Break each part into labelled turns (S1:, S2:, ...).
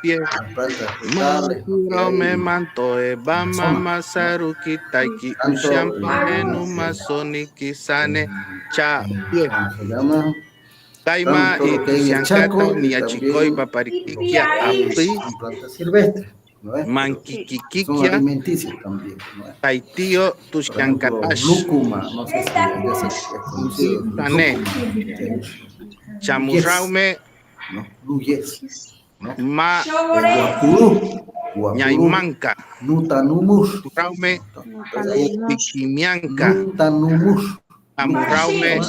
S1: pie.
S2: las plantas frutales, lo que hay,
S1: Me manto Bama
S2: zona,
S1: Masaruki Taiki
S2: tanto
S1: Ushampa Enuma Soniki Sane Cha pie.
S2: ¿cómo se llama?
S1: Kaima
S2: Tanto
S1: y
S2: lo que hay en el Chaco
S1: Tushankata
S2: y
S1: ni Achikoy
S2: también
S1: Paparikikia
S2: lo que
S1: Api
S2: son plantas silvestres, ¿no es? Pero son
S1: Mankikikia
S2: alimenticias también, ¿no es?
S1: Taitío
S2: Por ejemplo,
S1: Tushankatash
S2: lúcuma, no sé si ya es conocido,
S1: Sané
S2: lúcuma, luyes,
S1: Chamurraume
S2: ¿no? Luyes, ¿no?
S1: Ma
S2: Guapurú,
S1: Ñaimanca
S2: nutanumus,
S1: Raume Kikimianca
S2: nutanumus,
S1: Chamurraume
S2: ¿no?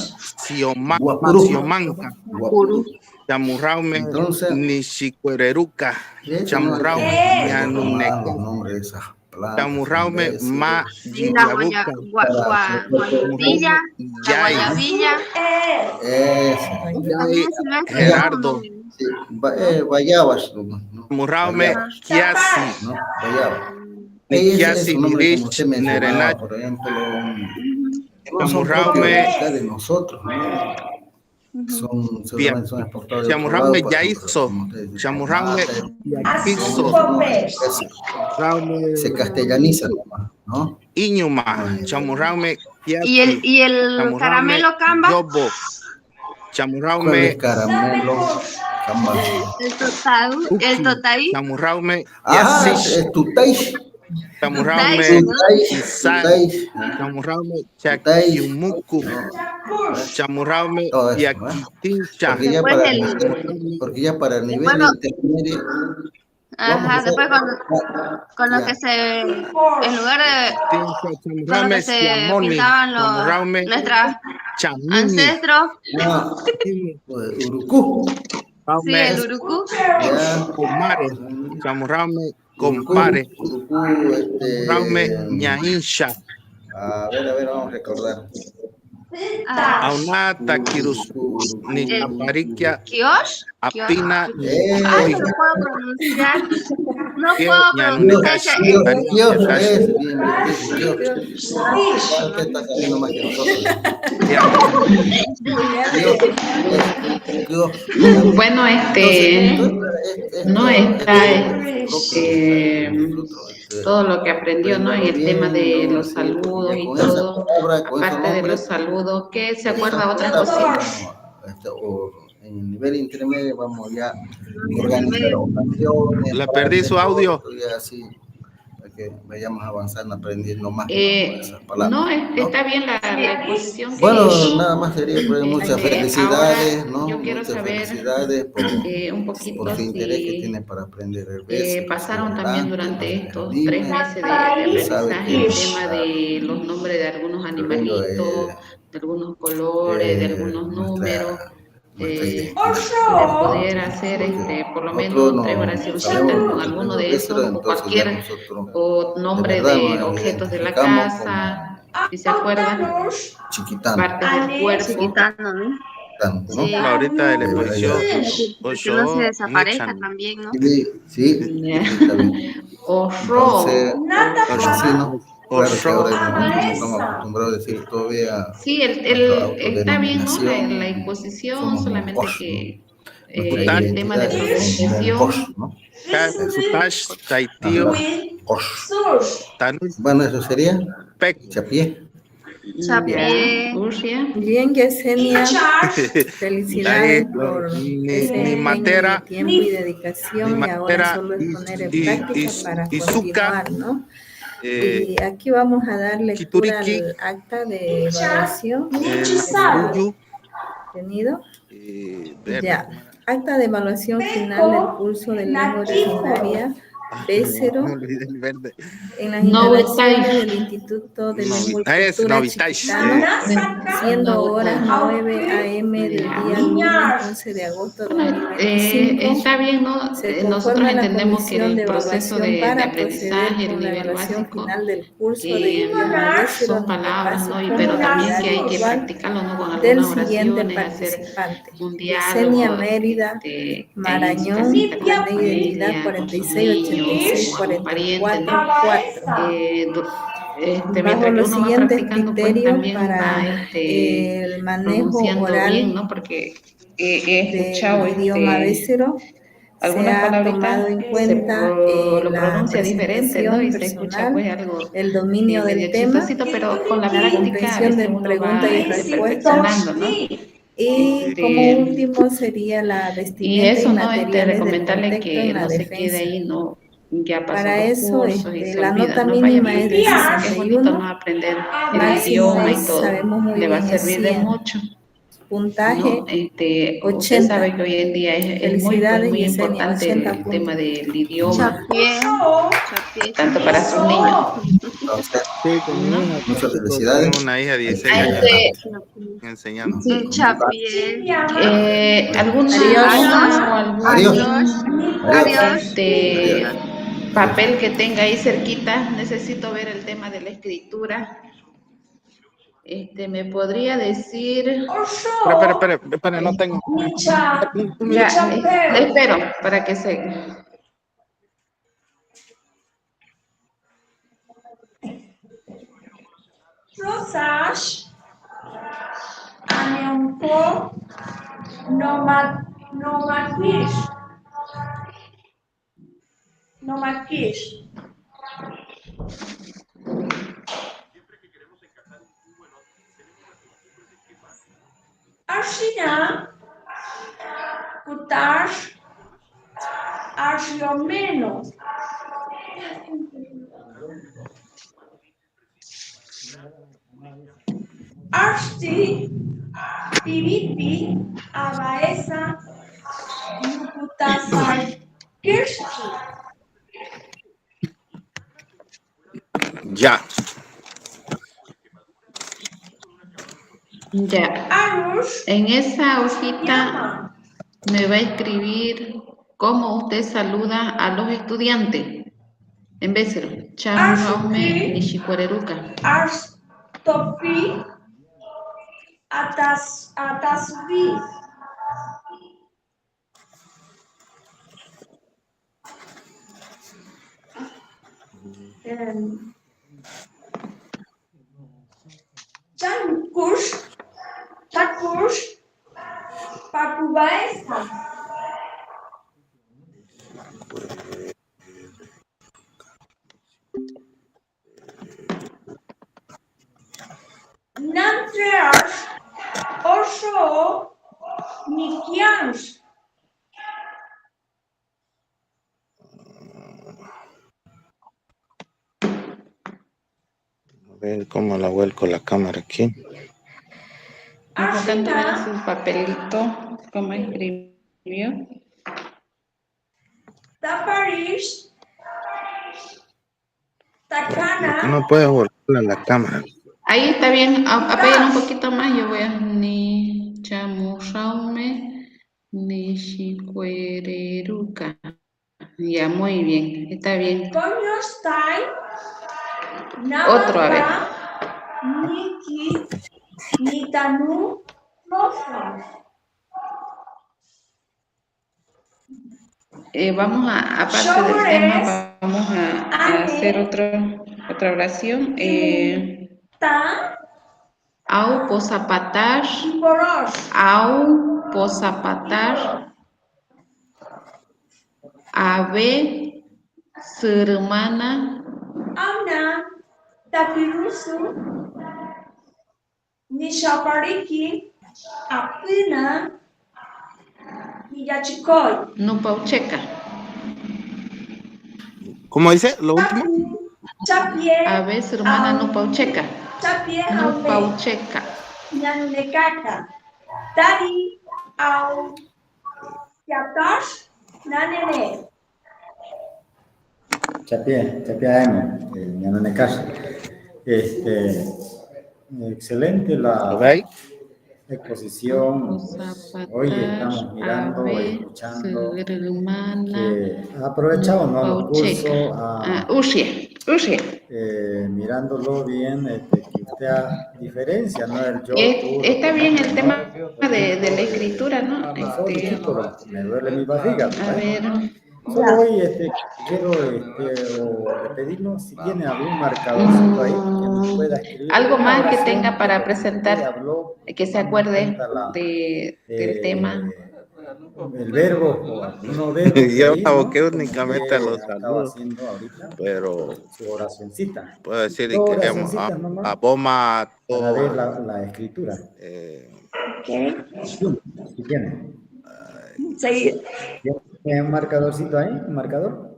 S2: Guapurú,
S1: Siomanca
S2: guapurú.
S1: Chamurraume
S2: Entonces,
S1: Nishicueruca
S2: de hecho, no hay
S1: Chamurraume
S2: que recordar
S1: Ñanuneque
S2: los nombres de esas plantas, son
S1: Chamurraume Ma
S2: imbéciles.
S3: Y la
S1: Yiyabuca
S3: guayabilla,
S1: Chamurraume
S3: la
S1: Yay
S3: guayabilla,
S1: Yay
S3: también es silvestre,
S1: Gerardo
S2: Sí, guayabas, ¿no?
S1: Chamurraume
S2: Guayabas,
S1: Kiasi
S2: ¿no? Guayabas. Es
S1: Nikiasi
S2: un nombre como
S1: Mirich
S2: usted mencionaba,
S1: Nerenach
S2: por ejemplo, que no son propios
S1: Chamurraume
S2: de acá de nosotros, ¿no? Seguramente son exportados de otro lado,
S1: Chamurraume
S2: por ejemplo,
S1: Yaizo
S2: como usted dice,
S1: Chamurraume
S2: tomate,
S1: Yaquizo
S2: se castellaniza nomás, ¿no?
S1: Iñuma Chamurraume
S3: y
S1: Kiasi
S3: el
S1: Chamurraume
S3: caramelo camba,
S1: Yobo
S2: ¿Cuál es
S1: Chamurraume
S2: caramelo? Camba.
S3: el
S1: Uki
S3: totaí,
S1: Chamurraume
S2: Ah,
S1: Yasish
S2: es tutaish,
S1: Chamurraume
S3: Taish, ¿no?
S1: Isai
S2: tutaish,
S1: Chamurraume
S2: tutaish,
S1: Chakiumuku
S2: ¿no?
S1: Chamurraume
S2: Todo eso, ¿no?
S1: Yaquitincha
S3: Después
S2: Porque ya para el nivel
S3: bueno,
S2: intermedio vamos a
S3: ajá,
S2: hacer
S3: después con lo
S2: ya.
S3: que en lugar de, con lo
S1: Chamurraume
S3: que se
S1: Siamoni
S3: pintaban
S1: Chamurraume
S3: nuestros
S1: Chamini
S3: ancestros,
S2: Urucú,
S3: sí, el urucú,
S2: ya,
S1: Comare Chamurraume
S2: Urucú,
S1: Compare
S2: Urucú,
S1: Chamurraume Ñaincha
S2: a ver, vamos a recordar.
S1: Aunata Kirus ni Taparikia
S3: Kiosh,
S1: Apina
S3: ay, no puedo pronunciar, no puedo pronunciar
S1: Ñanunecash
S2: Dios,
S1: Tarikiatash
S2: es bien, Dios. Usted está sabiendo más que nosotros. Dios.
S4: Bueno, no está todo lo que aprendió, ¿no? En el tema de los saludos y todo, aparte de los saludos, ¿qué se acuerda otra cosita?
S2: En el nivel intermedio vamos ya a organizar oraciones.
S1: Le perdí su audio.
S2: Y así, para que vayamos avanzando, aprendiendo más esas palabras.
S4: No, está bien la exposición.
S2: Bueno,
S4: hizo.
S2: nada más sería pues, muchas felicidades,
S4: Ahora,
S2: ¿no?
S4: yo quiero
S2: Muchas
S4: saber
S2: felicidades
S4: un poquito
S2: por su interés que
S4: si
S2: tienen para aprender el verso.
S4: pasaron también durante estos 3 meses de aprendizaje el tema de los nombres de algunos animalitos, de algunos colores, de algunos números. De poder hacer por lo menos 3 oracioncitas con alguno de esos o cualquier nombre de objetos de la casa, si se acuerdan, partes del cuerpo.
S3: chiquitano, ¿no?
S2: ¿no?
S3: Sí.
S1: Ahorita de la exposición
S3: Que no se desaparezca también, ¿no?
S2: Sí, está bien.
S4: Horror.
S2: Entonces, ¿no? Claro que ahora no estamos acostumbrados a decir todavía.
S4: Sí, está bien, ¿no? En la exposición, solamente que el tema de pronunciación.
S2: ¿no?
S1: Sutash Taitio Tanus
S2: Bueno, eso sería
S1: Pec
S2: Chapié.
S3: Chapié.
S5: Bien, Yesenia, felicidades por ese
S1: ni
S5: empeño
S1: Matera
S5: y tiempo y dedicación,
S1: ni
S5: y ahora
S1: Matera
S5: solo es poner en
S1: y
S5: práctica para
S1: Zuka,
S5: continuar, ¿no? Y aquí vamos a dar lectura
S1: Kituriki,
S5: al acta de evaluación
S1: Ruyu,
S5: tenido. Ya, acta de evaluación final del curso de lengua originaria B0 en las instalaciones del Instituto de Lengua y Cultura Chiquitano, siendo horas 9 a.m. del día lunes 11 de agosto de 2025.
S4: Está bien, ¿no? Nosotros entendemos que el proceso de aprendizaje, el nivel básico,
S5: final del curso de idioma B0
S4: son palabras, ¿no? Pero también que hay que practicarlo, ¿no? Con algunas oraciones, hacer un diálogo.
S5: Yesenia Mérida, Marañón, Plan de Identidad 468644. Bajo los siguientes criterios para el manejo oral
S4: bien, ¿no? Porque he escuchado
S5: del idioma B0,
S4: algunas palabritas
S5: en cuenta
S4: lo
S5: la
S4: pronuncia diferente, ¿no? Y se escucha pues algo
S5: el dominio
S4: medio
S5: del tema,
S4: chistosito, pero con la
S5: la
S4: práctica a
S5: comprensión
S4: veces
S5: de
S4: uno
S5: preguntas
S4: va
S5: y respuestas.
S4: perfeccionando, ¿no?
S5: Y como último sería la
S4: Y
S5: vestimenta
S4: eso, ¿no?
S5: materiales del
S4: Recomendarle
S5: contexto
S4: que
S5: en la
S4: no se quede
S5: defensa.
S4: ahí, ¿no? Ya pasó
S5: Para
S4: los
S5: eso,
S4: cursos y se
S5: la
S4: olvida,
S5: nota
S4: ¿no? Vaya,
S5: mínima es de
S4: es bonito,
S5: 61,
S4: ¿no? Aprender el
S5: máximo
S4: idioma y
S5: es,
S4: todo.
S5: sabemos muy
S4: Le va a
S5: bien, es
S4: servir de
S5: 100.
S4: mucho,
S5: Puntaje,
S4: ¿no? Usted
S5: 80.
S4: sabe que hoy en día es muy, pues,
S5: Felicidades,
S4: muy
S5: Yesenia,
S4: importante
S5: 80
S4: el
S5: puntos.
S4: tema del idioma,
S3: Chapié.
S4: tanto para sus niños,
S2: Entonces,
S1: Sí, con mi
S4: ¿no?
S1: hija.
S2: muchas
S1: Tengo
S2: felicidades.
S1: una hija de 16
S2: Ahí
S1: años
S2: está.
S1: enseñando.
S4: Sí.
S3: Chapié.
S4: ¿Alguna
S5: Adiós.
S4: hoja o algún
S2: Adiós.
S3: Adiós.
S2: Adiós.
S4: papel que tenga ahí cerquita? Necesito ver el tema de la escritura. ¿Me podría decir?
S1: Espera, no tengo.
S4: Ya, le espero para que se...
S6: Rosas, Anionco, Nomaquish. Arshina, Kutash, Arshiomeno. Arshti, Pivipi, Abaesa, Yukutasai, Kirsti.
S1: Ya.
S4: Ya.
S6: Arush,
S4: En esa hojita
S6: Yama.
S4: me va a escribir cómo usted saluda a los estudiantes. En vez de Chamuhaume Nishikuareruka.
S6: Arstopi, Atasvi. Takush, Pakubaesa. Nantriash, Osho, Nikians.
S1: A ver cómo la vuelco la cámara aquí.
S4: Enfocando en su papelito, cómo escribió.
S6: Taparish,
S1: Lo que
S6: Takana.
S1: no puedo volcarla la cámara.
S4: Ahí está bien, apégalo un poquito más, yo voy a ni chamushaume ni shikuereruka. Ya, muy bien, está bien.
S6: Konyoshtai,
S4: Otro, a ver.
S6: Namata, Niki, Nitanu, Rosas.
S4: Vamos aparte del tema, vamos a hacer otra oración. Au posapatar, ave, sermana,
S6: Ana, Tapirusu, Nishapariki, Apina, Niyachikoy.
S4: nupaucheca.
S1: ¿Cómo dice? Lo último.
S6: Chapie,
S4: Ave, sermana, nupaucheca.
S6: Chapie,
S4: Nupaucheca.
S6: Nanekaka, Tari, Au, Yatash, Nanene.
S7: Chapia M, Ñananecasha. Excelente
S1: ¿Lo
S7: la
S1: veis?
S7: exposición. Hoy estamos mirando, escuchando, que ha aprovechado ¿no? los cursos, mirándolo bien, que usted diferencia, ¿no? El yo, tú,
S4: está bien el
S7: ¿no?
S4: tema de la escritura, ¿no?
S7: Me duele mi barriga.
S4: A ver.
S7: Solo hoy quiero pedirnos si tiene algún marcadorcito ahí que nos pueda escribir.
S4: Algo más que tenga para presentar, que se acuerde del tema.
S7: el verbo o algunos verbos.
S1: Yo
S7: ahí,
S1: aboqué
S7: ¿no?
S1: únicamente a los
S7: Estaba
S1: saludos,
S7: haciendo ahorita
S1: pero
S7: su oracioncita.
S1: puedo decir
S7: Dos
S1: que
S7: oracioncitas nomás
S1: aboma
S7: para ver
S1: todo.
S7: la escritura.
S6: Ok.
S7: ¿Sí tiene?
S6: Seguir.
S7: ¿Tiene un marcadorcito ahí? ¿Un marcador?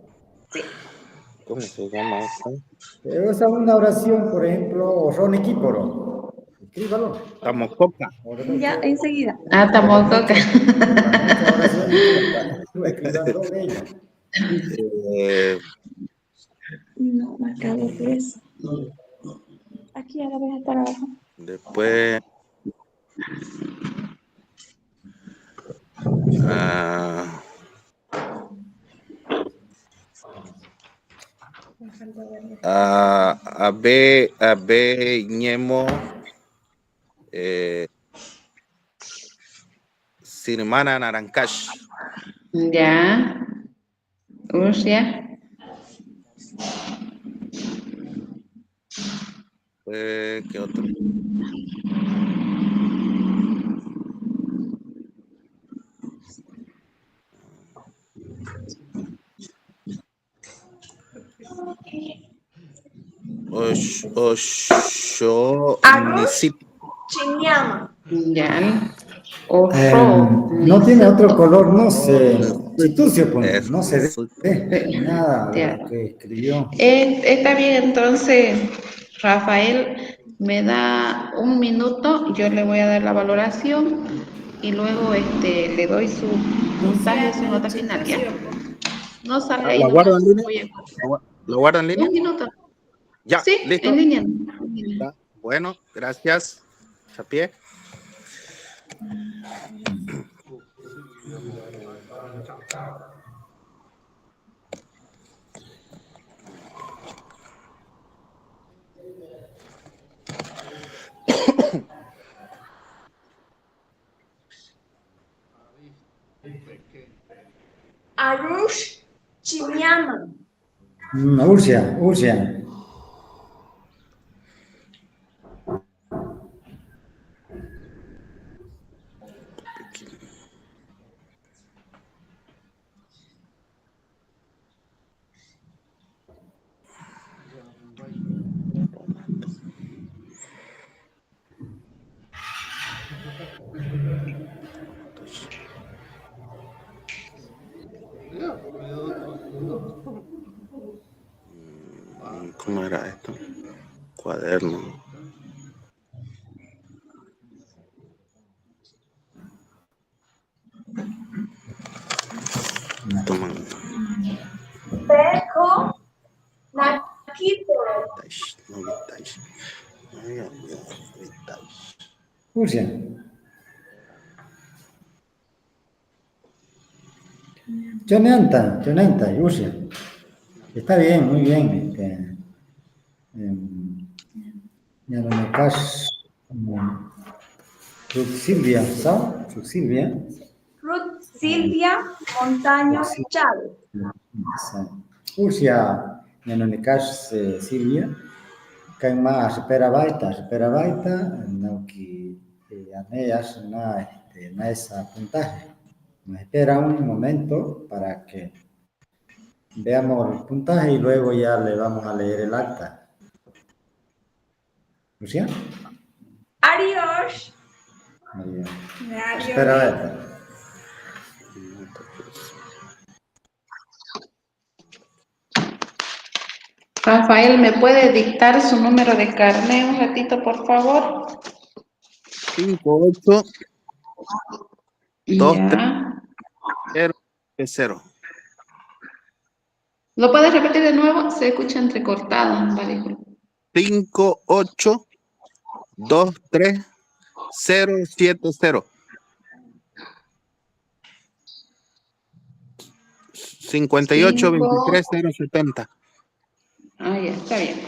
S1: ¿Cómo se llama esto?
S7: Esa es una oración, por ejemplo, Ronequíporo. Escríbalo.
S1: Tamococa.
S6: Ya, enseguida.
S4: Ah, Tamococa.
S7: Muchas oraciones que escriban dos de ellas.
S6: No, marcado 3. Aquí ahora voy a estar abajo.
S1: Después Abe Ñemo Sirmana Narancash.
S4: Ya. Ursia.
S1: ¿Qué otro? Osho municipio.
S6: Chiñama.
S4: Ya.
S7: No tiene otro color, no sé. Chitucio, pues, no se ve nada de lo que escribió.
S4: Está bien, entonces, Rafael, me da un minuto, yo le voy a dar la valoración y luego le doy su puntaje, su nota final. Ya. No salga ahí
S1: ¿La
S4: nomás.
S1: guardo en línea? ¿Lo guardo en línea?
S4: Un minuto.
S1: Ya,
S4: Sí,
S1: listo.
S4: en línea.
S1: Ya, bueno, gracias. Chapié.
S6: Arush Chiñama.
S7: Ursia.
S1: ¿Cómo era esto? Cuaderno. Toma.
S6: Peco Nakiporo.
S7: Ursia. Jonanta, Ursia. Está bien, muy bien. Ya no me caes. Ruth Silvia, ¿sabes?
S6: Ruth Silvia Montaño Chávez.
S7: Ursia, ya no me caes, Silvia. Caen más, espera baita, no que aneas na esa puntaje. Nos espera un momento para que veamos el puntaje y luego ya le vamos a leer el acta. ¿Lucia?
S6: Adiós.
S7: Espera baita.
S4: Rafael, ¿me puede dictar su número de carnet un ratito, por favor?
S1: 58
S4: Ya.
S1: 0.
S4: ¿Lo puedes repetir de nuevo? Se escucha entrecortado, vale.
S1: 58 23 070. 58 23 070.
S4: Ah, ya, está bien.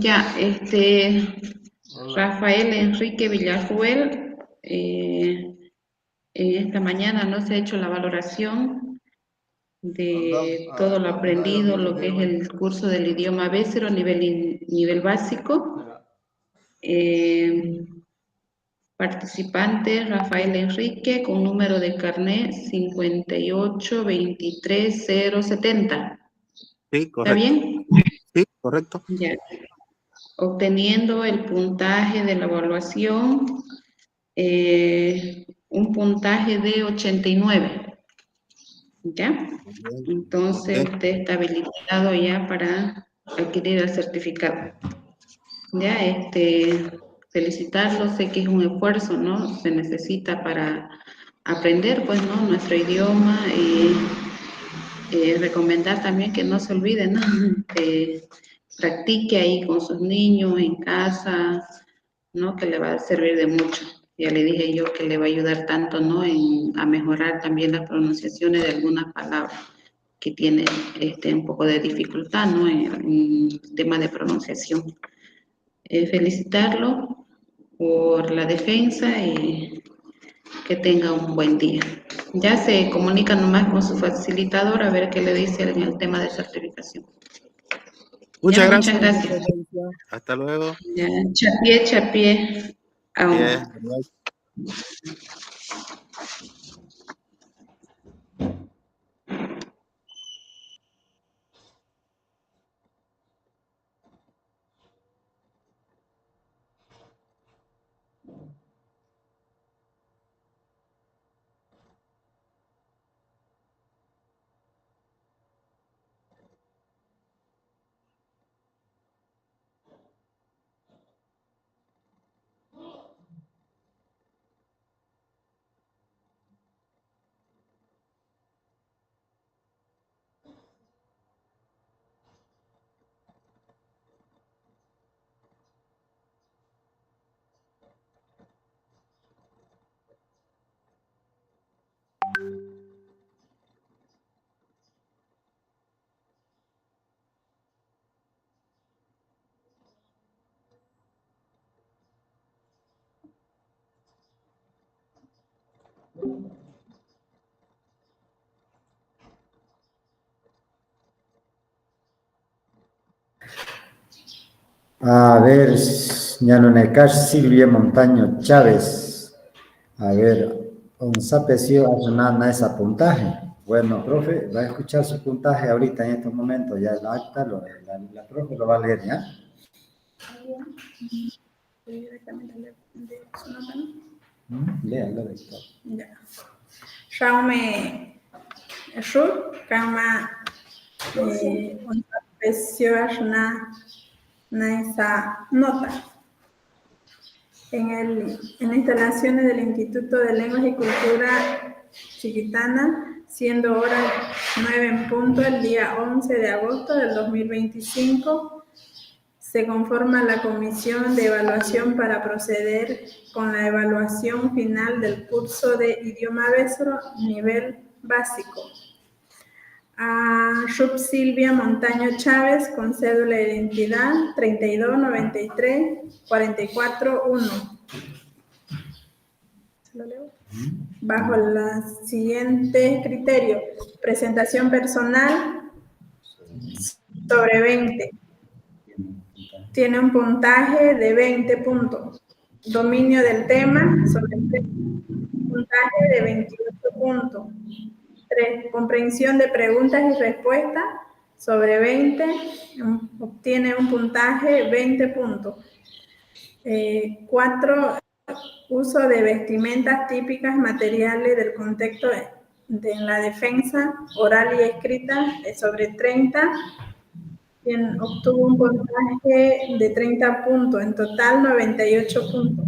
S4: Ya, Rafael Enrique Villarruel, esta mañana no se ha hecho la valoración de todo lo aprendido, lo que es el curso del idioma B0 nivel básico. Participante Rafael Enrique con número de carnet 5823070.
S1: Sí, correcto.
S4: ¿Está bien?
S1: Sí, correcto.
S4: Ya. Obteniendo el puntaje de la evaluación, un puntaje de 89. ¿Ya? Entonces usted está habilitado ya para adquirir el certificado. Ya, felicitarlo, sé que es un esfuerzo, ¿no? Se necesita para aprender, pues, ¿no? Nuestro idioma y recomendar también que no se olvide, ¿no? Que practique ahí con sus niños en casa, ¿no? Que le va a servir de mucho. Ya le dije yo que le va a ayudar tanto, ¿no? A mejorar también las pronunciaciones de algunas palabras que tiene un poco de dificultad, ¿no? En el tema de pronunciación. Felicitarlo por la defensa y que tenga un buen día. Ya se comunica nomás con su facilitador a ver qué le dice en el tema de certificación.
S1: Muchas gracias.
S4: Muchas gracias.
S1: Hasta luego.
S4: Ya, chapié.
S1: Bien.
S7: A ver, Ñanunecash Silvia Montaño Chávez. A ver, un sapecio a ese puntaje. Bueno, profe, va a escuchar su puntaje ahorita en estos momentos, ya el acta, la profe lo va a leer, ¿ya?
S3: Directamente de su nota, ¿no?
S7: Léalo de todo.
S3: Ya. Jaume Schur, kama una especie na esa nota. En las instalaciones del Instituto de Lenguas y Cultura Chiquitana, siendo horas 9 en punto, el día 11 de agosto del 2025, se conforma la comisión de evaluación para proceder con la evaluación final del curso de idioma B0 nivel básico. A Rup Silvia Montaño Chávez, con cédula de identidad 3293-441. ¿Se lo leo? Bajo el siguiente criterio: presentación personal sobre 20. Tiene un puntaje de 20 puntos. Dominio del tema sobre 3, puntaje de 28 puntos. 3. Comprensión de preguntas y respuestas sobre 20, obtiene un puntaje 20 puntos. 4. Uso de vestimentas típicas materiales del contexto de la defensa oral y escrita sobre 30. Quien obtuvo un puntaje de 30 puntos, en total 98 puntos.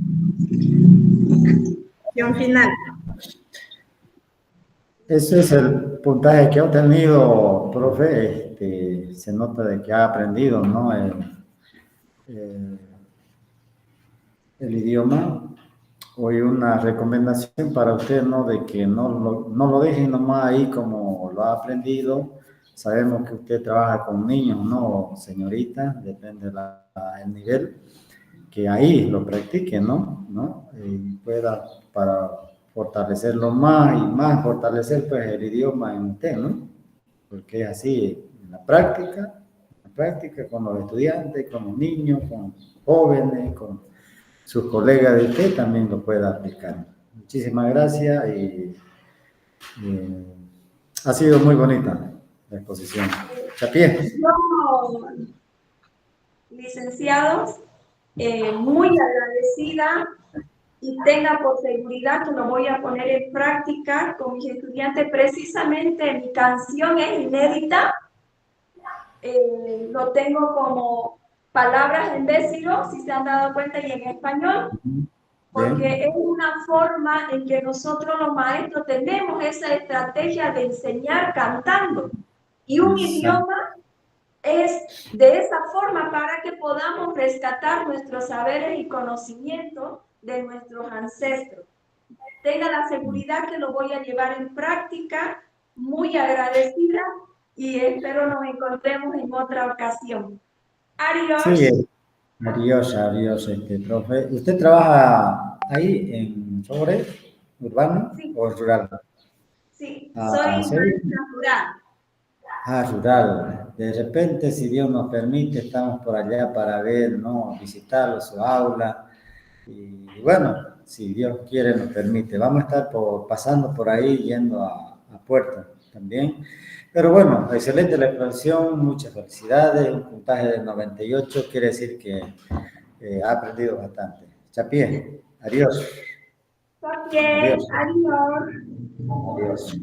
S3: Final.
S7: Ese es el puntaje que ha obtenido, profe. Se nota de que ha aprendido, ¿no? El idioma. Hoy una recomendación para usted, ¿no? De que no lo dejen nomás ahí como lo ha aprendido. Sabemos que usted trabaja con niños, ¿no, señorita? Depende del nivel. Que ahí lo practique, ¿no? Y pueda para fortalecerlo más y más, fortalecer pues el idioma en usted, ¿no? Porque es así, en la práctica con los estudiantes, con los niños, con jóvenes, con sus colegas de usted también lo pueda aplicar. Muchísimas gracias y ha sido muy bonita la exposición. Chapié.
S6: No, licenciados, muy agradecida y tenga por seguridad que lo voy a poner en práctica con mis estudiantes. Precisamente mi canción es inédita. Lo tengo como palabras en décimo, si se han dado cuenta, y en español, porque es una forma en que nosotros los maestros tenemos esa estrategia de enseñar cantando. Y un idioma es de esa forma para que podamos rescatar nuestros saberes y conocimientos de nuestros ancestros. Tenga la seguridad que lo voy a llevar en práctica, muy agradecida, y espero nos encontremos en otra ocasión. Adiós.
S7: Sí, adiós, profe. ¿Usted trabaja ahí en Sobre, urbano o rural?
S6: Sí, soy rural.
S7: Rural. De repente, si Dios nos permite, estamos por allá para ver, ¿no? Visitarlo, su aula. Y bueno, si Dios quiere, nos permite. Vamos a estar pasando por ahí, yendo a Puerto también. Pero bueno, excelente la exposición, muchas felicidades. Un puntaje de 98 quiere decir que ha aprendido bastante. Chapié, adiós.
S6: Chapié, adiós.
S7: Adiós.